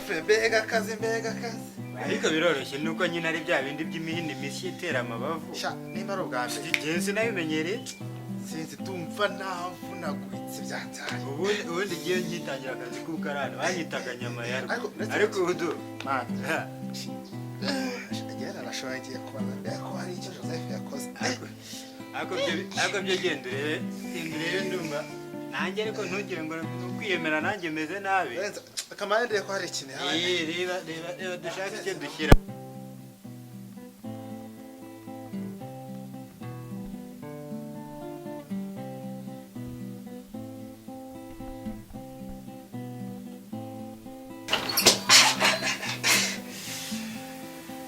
Grafre mbega kazi ariko biroroshye nuko nyine ari bya bindi by'imihini mishyi itera amabavu sha nimba ari ubwa mbere genzi nabimenyereye sinzi tumva navunaguritse byataye ubundi giye ngitangira akazi k'ukarani banyitaga nyama yarwo ariko ubu mata agera arashoboye ngiye kubaza ko hari icyo Joseph yakoze ariko byo genda urebe ndumva nanjye ariko ntugire ngo kwiyemera nanjye meze nabi akamande ko hari ikintu reba dushaka icyo dushyira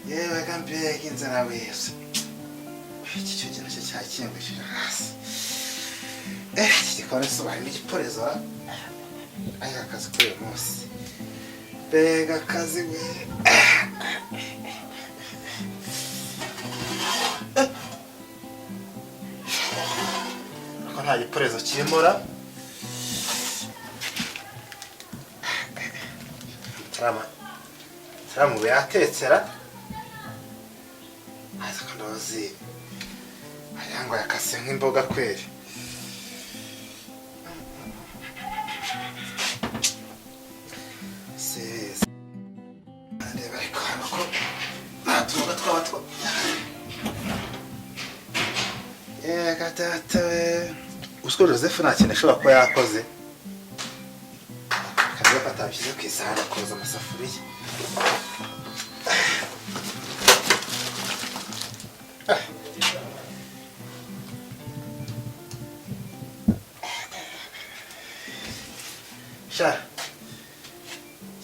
yewe kampeye inzara wese iki cyo kintu cyakingishije hasi kikora soba n'igiporezo aya akazi k'uyu munsi mbega akazi we ko nta giporezo kirimo taramu yatetsera aza kandozi ayango yakase nk'imboga kweri Usko Joseph nta kintu ashobora kuba yakoze kandi batabishyize ku isahani akoza amasafuriya sha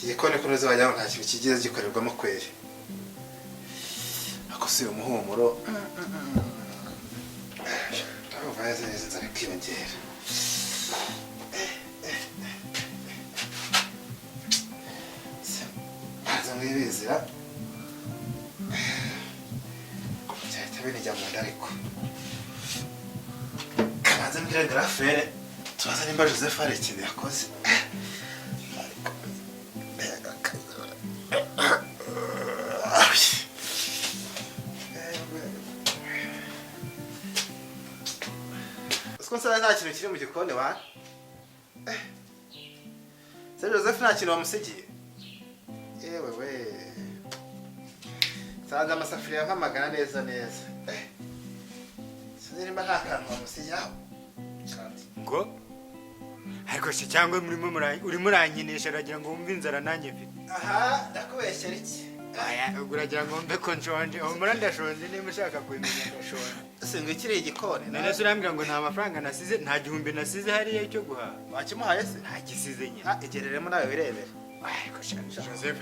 igikoni kunoze wajya nta kintu kigiye gikorerwamo kweri akose uyu muhumuro vaze nzara kwiyongera aza mwibizira cyahita binijya mu nda ariko kabanza mbwira Grafere tubaza nimba Joseph hari ikintu yakoze Konsala nta kintu kiri mu gikoni wa Joseph nta kintu wamusigiye yewe we Sanga amasafuriya nk'amagana neza sinirima nta kantu wamusigiye ngo ariko se cyangwa urimo urankinisha aragira ngo wumve inzara nanjye mfite aha ndakubeshyera iki uragira ngo mbe ko nshonje umura ndashonje niba ushaka kubimenya ndashonje singo ikiri igikoni none se urambwira ngo nta mafaranga nasize nta gihumbi nasize hariya cyo guhaha wakimuhaye se nta gisize nyine igereremo nawe wirebere ariko Joseph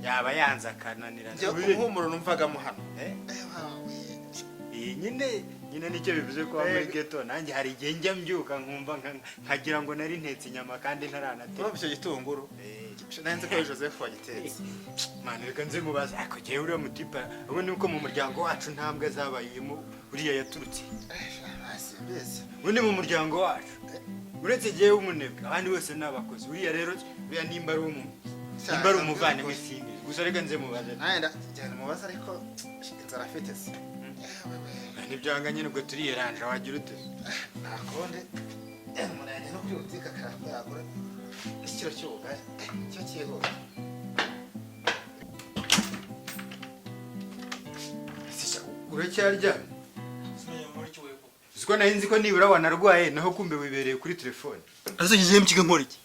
yaba yanze akananirana byo umuhumuro numvagamo hano nyine nicyo bivuze ko muri ghetto nanjye hari igihe njya mbyuka nkumva nkagira ngo nari ntetse inyama kandi ntaranateka icyo gitunguru nanze ko Joseph wagitetse mwana reka nze mubaza ariko jewe uriya mutipa ubundi uko mu muryango wacu ntambwe zabayemo uriya yaturutse ubundi mu muryango wacu uretse jewe umunebwe abandi bose n'abakozi uriya rero uriya nimba ari umuvandimwe simbi gusa reka nze mubaze njyana mubaza ariko inzara afite se ntibyanga nyine ubwo turiyeranja wagira ute ntakonde umuntu yajya no kuri butike akaragura ikiro cy'ubugari cyo kihuta uracyaryamye uziko nari nzi ko nibura wanarwaye naho kumbe wibereye kuri telefone ariko ngiye mu kigo nkora iki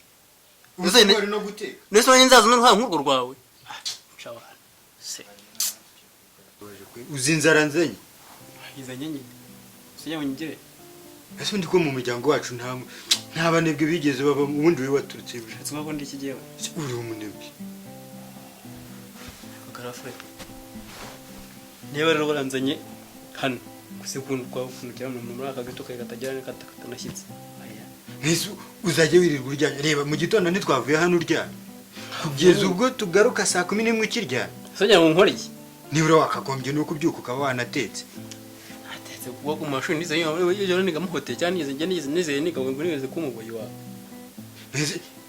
uri no guteka nese wanye nzaza n'uruhanga nk'urwo rwawe chabana se uzinzara nzenye izanye nyine se yongere ese ndi ko mu muryango wacu nta banebwe bigeze baba ubundi we waturutse bishatse ko ndi kigewe uri umunebwe Grafre niba rero baranzanye hano kusekundwa ukunukira muri aka gato kare katajyana katanashyitse Nese uzajya wirirwa uryamye reba mu gitondo ntitwavuye hano uryamye kugeza ubwo tugaruka saa 11 ukiryamye sanya ngo nkore iki nibura wakagombye nuko ubyuka ukaba wanatetse atetse kuba ku mashuri nize yo niga mu hotel cyane nize nize niga ngo nize kumuboyi wa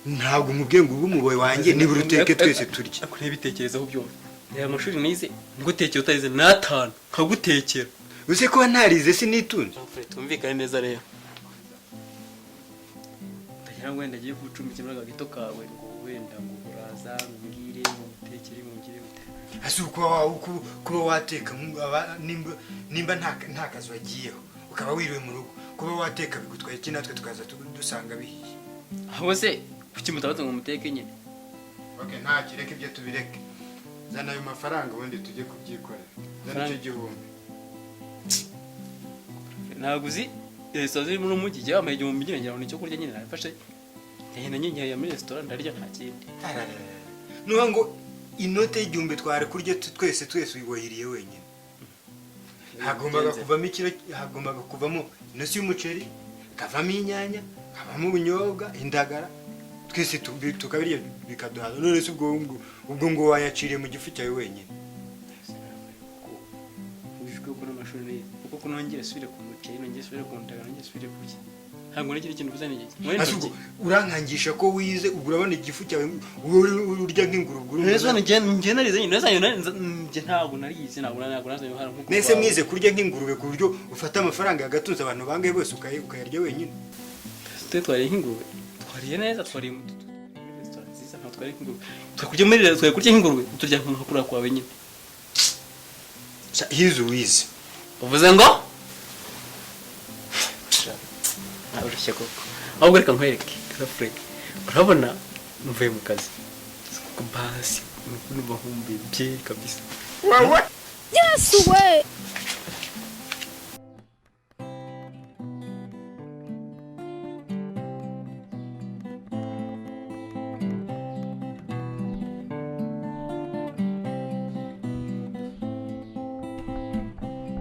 ntabwo umubwiye ngo ube umuboyi wanjye nibura uteke twese turye. Ako ntibitekerezaho byose. Reba amashuri nize ngutekera utarize n'atanu nkagutekera. Use ko ntarize sinitunze. Tumvikane neza rero. Ndagira ngo wenda agiye kucumbikira muri agagito kawe ngo wenda ngo uraza ngire ngutekere ngire gute. Asuko kuba wateka nimba nta kazi wagiyeho ukaba wiriwe mu rugo kuba wateka bigutwaye iki natwe tukaza dusanga bihiye. Aho se kuki mutabaza ngo muteke nyine? Okay, nta kireke ibyo tubireke. Zana ayo mafaranga ubundi tujye kubyikorera. Zana icyo gihumbi. Naguzi restaurant muri umujyi cyangwa amaye igihumbi nyine ngira ngo nicyo kurya nyine nafashe. Ndahena nyine ya muri restaurant ndarya nta kindi. Nuha ngo inote y'igihumbi tware kurya twese wibohiriye wenyine. Hagombaga kuvamo inosi y'umuceri, kavamo inyanya, kavamo ubunyobwa, indagara. Twese tukabirya bikaduhaza. None se ubwo ngo wayaciriye mu gifu cyawe wenyine. Ubishwe ko n'amashuri kuko kunongera subire ku muceri nongera subire ku ndagara nongera subire ku ki. Ntabwo nari ikintu buzane iki. Asuko urankangisha ko wize urabona igifu cyawe urya nk'inguruguru. Neza nje narize nyine neza nje ntabwo narize ntabwo nazanye hano nkuko. Nese mwize kurya nk'ingurube ku buryo ufata amafaranga yagatunze abantu bangaye bose ukayarya wenyine. Twariye nk'ingurube. Twariye neza twariye mu restaurant nziza ntabwo twariye nk'ingurube. Twakurya muri restaurant kurya nk'ingurube turya nk'akura kwawe nyine. Hizo wize. Uvuze ngo? Nabashye koko. Ahubwo reka nkwereke Frek. Urabona mvuye mu kazi. Kuko basi n'ubahumbi bye kabisa. Yes we.